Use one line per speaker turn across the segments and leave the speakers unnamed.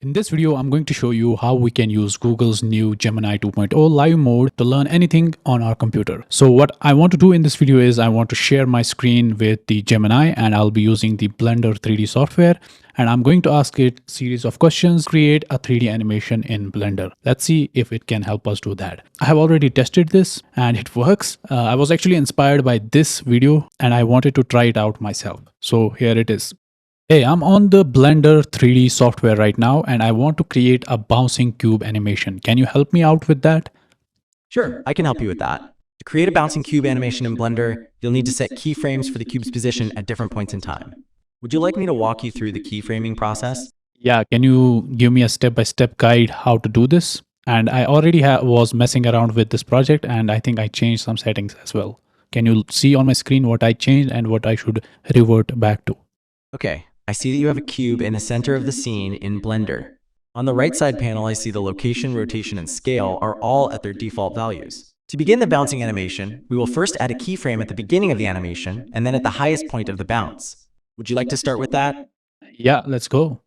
In this video, I'm going to show you how we can use Google's new Gemini 2.0 live mode to learn anything on our computer. So what I want to do in this video is I want to share my screen with the Gemini, and I'll be using the Blender 3D software, and I'm going to ask it a series of questions, create a 3D animation in Blender. Let's see if it can help us do that. I have already tested this and it works. I was actually inspired by this video and I wanted to try it out myself. So here it is. Hey, I'm on the Blender 3D software right now and I want to create a bouncing cube animation. Can you help me out with that?
Sure, I can help you with that. To create a bouncing cube animation in Blender, you'll need to set keyframes for the cube's position at different points in time. Would you like me to walk you through the keyframing process?
Yeah, can you give me a step-by-step guide how to do this? And I already was messing around with this project and I think I changed some settings as well. Can you see on my screen what I changed and what I should revert back to?
Okay, I see that you have a cube in the center of the scene in Blender. On the right side panel, I see the location, rotation, and scale are all at their default values. To begin the bouncing animation, we will first add a keyframe at the beginning of the animation and then at the highest point of the bounce. Would you like to start with that?
Yeah, let's go.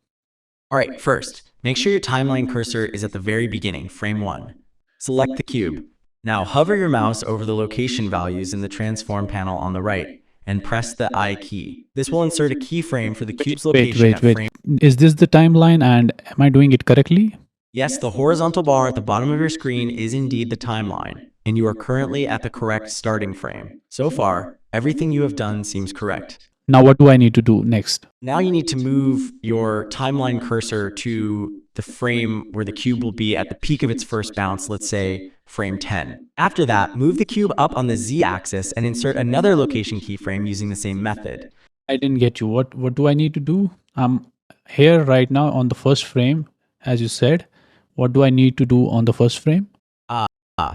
All right, first, make sure your timeline cursor is at the very beginning, frame 1. Select the cube. Now hover your mouse over the location values in the transform panel on the right and press the I key. This will insert a keyframe for the cube's location at frame.
Is this the timeline and am I doing it correctly?
Yes, the horizontal bar at the bottom of your screen is indeed the timeline, and you are currently at the correct starting frame. So far, everything you have done seems correct.
Now what do I need to do next?
Now you need to move your timeline cursor to the frame where the cube will be at the peak of its first bounce, let's say frame 10. After that, move the cube up on the Z-axis and insert another location keyframe using the same method.
I didn't get you. What do I need to do? I'm here right now on the first frame, as you said. What do I need to do on the first frame?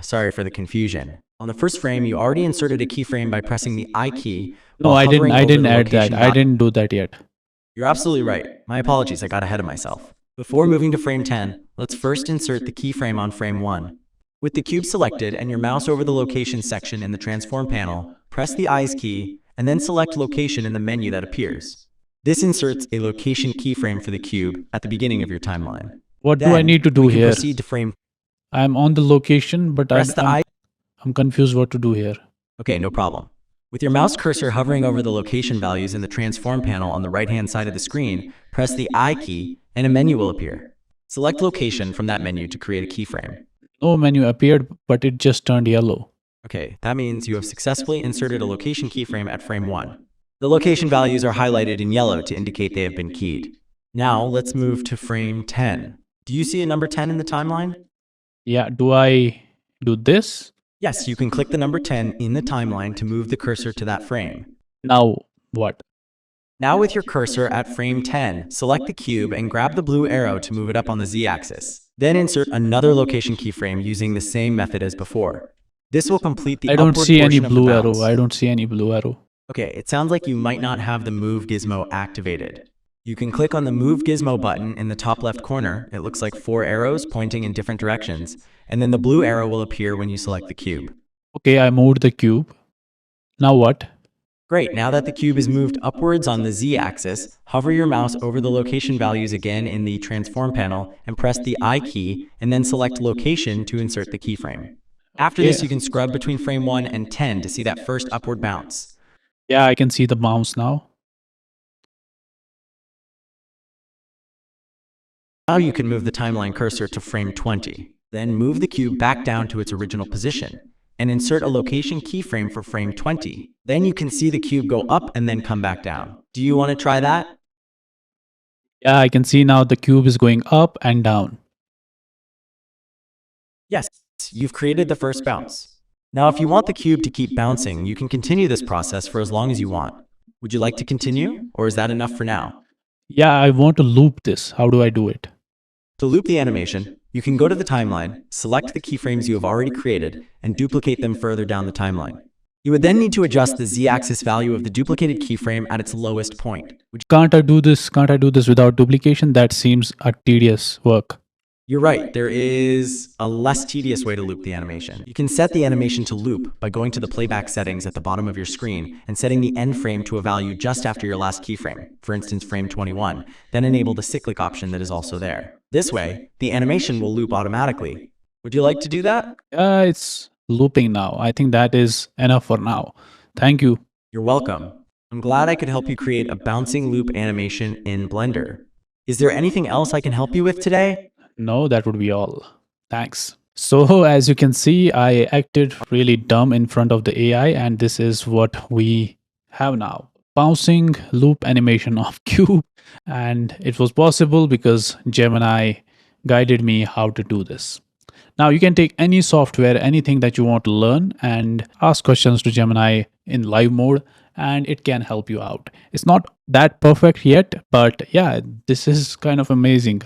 Sorry for the confusion. On the first frame, you already inserted a keyframe by pressing the I key.
No, I didn't add that. I didn't do that yet.
You're absolutely right. My apologies, I got ahead of myself. Before moving to frame 10, let's first insert the keyframe on frame 1. With the cube selected and your mouse over the location section in the transform panel, press the Eyes key and then select location in the menu that appears. This inserts a location keyframe for the cube at the beginning of your timeline.
What do I need to do here?
Proceed to frame.
I'm on the location, but I'm confused what to do here.
Okay, no problem. With your mouse cursor hovering over the location values in the transform panel on the right-hand side of the screen, press the I key and a menu will appear. Select location from that menu to create a keyframe.
No menu appeared, but it just turned yellow.
Okay, that means you have successfully inserted a location keyframe at frame 1. The location values are highlighted in yellow to indicate they have been keyed. Now let's move to frame 10. Do you see a number 10 in the timeline?
Yeah, do I do this?
Yes, you can click the number 10 in the timeline to move the cursor to that frame.
Now what?
Now with your cursor at frame 10, select the cube and grab the blue arrow to move it up on the Z-axis. Then insert another location keyframe using the same method as before. This will complete the upward portion of the bounce.
I don't see any blue arrow. I don't see any blue arrow.
Okay, it sounds like you might not have the Move gizmo activated. You can click on the Move gizmo button in the top left corner. It looks like 4 arrows pointing in different directions, and then the blue arrow will appear when you select the cube.
Okay, I moved the cube. Now what?
Great, now that the cube is moved upwards on the Z-axis, hover your mouse over the location values again in the transform panel and press the I key and then select location to insert the keyframe. After this, you can scrub between frame 1 and 10 to see that first upward bounce.
Yeah, I can see the bounce now.
Now you can move the timeline cursor to frame 20. Then move the cube back down to its original position and insert a location keyframe for frame 20. Then you can see the cube go up and then come back down. Do you want to try that?
Yeah, I can see now the cube is going up and down.
Yes, you've created the first bounce. Now if you want the cube to keep bouncing, you can continue this process for as long as you want. Would you like to continue, or is that enough for now?
Yeah, I want to loop this. How do I do it?
To loop the animation, you can go to the timeline, select the keyframes you have already created, and duplicate them further down the timeline. You would then need to adjust the Z-axis value of the duplicated keyframe at its lowest point.
Can't I do this without duplication? That seems a tedious work.
You're right, there is a less tedious way to loop the animation. You can set the animation to loop by going to the playback settings at the bottom of your screen and setting the end frame to a value just after your last keyframe, for instance frame 21, then enable the cyclic option that is also there. This way, the animation will loop automatically. Would you like to do that?
It's looping now. I think that is enough for now. Thank you.
You're welcome. I'm glad I could help you create a bouncing loop animation in Blender. Is there anything else I can help you with today?
No, that would be all. Thanks. So, as you can see, I acted really dumb in front of the AI, and this is what we have now. Bouncing loop animation of cube, and it was possible because Gemini guided me how to do this. Now, you can take any software, anything that you want to learn, and ask questions to Gemini in live mode, and it can help you out. It's not that perfect yet, but yeah, this is kind of amazing